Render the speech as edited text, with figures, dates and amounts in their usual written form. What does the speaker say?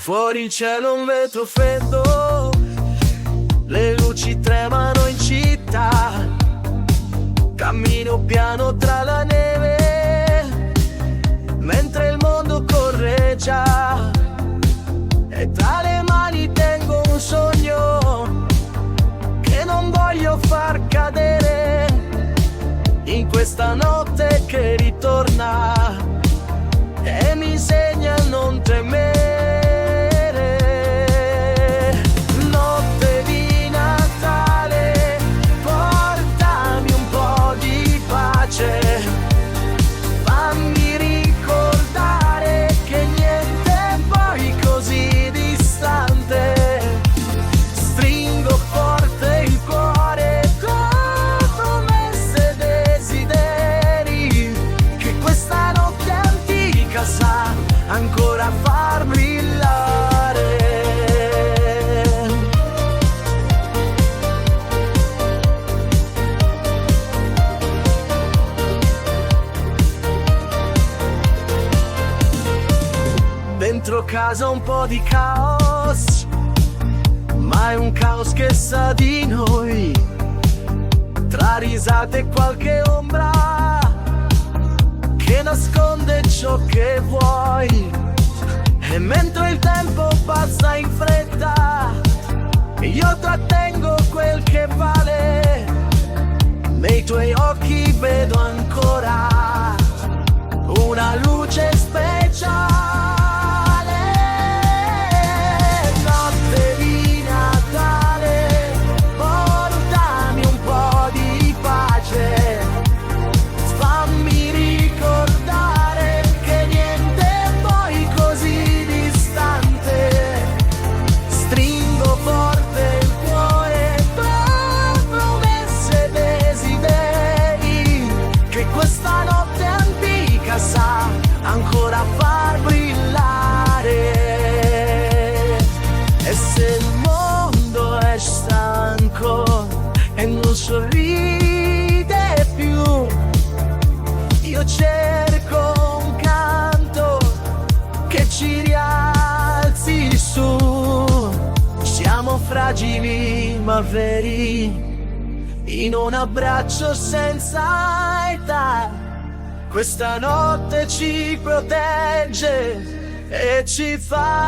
Fuori in cielo un vetro freddo, le luci tremano in città. Cammino piano tra la neve, mentre il mondo correggia. E tra le mani tengo un sogno che non voglio far cadere. In questa notte che ritorna e mi insegna a non temere. Notte di Natale, portami un po' di pace, fammi ricordare che niente è poi così distante. Stringo forte il cuore con promesse e desideri, che questa notte antica sa ancora far brillare. Dentro casa un po' di caos, ma è un caos che sa di noi. Tra risate e qualche ombra che nasconde ciò che vuoi. E mentre il tempo passa in fretta, io trattengo quel che vale. Nei tuoi occhi vedo ancora una luce speciale. Notte di Natale, portami un po' di pace, fammi ricordare che niente è poi così distante. Stringo forte il cuore tra promesse e desideri, che questa notte antica sa ancora far brillare. E se il mondo è stanco e non sorride più, io cerco un canto che ci rialzi su. Siamo fragili ma veri, in un abbraccio senza età. Questa notte ci protegge e ci fa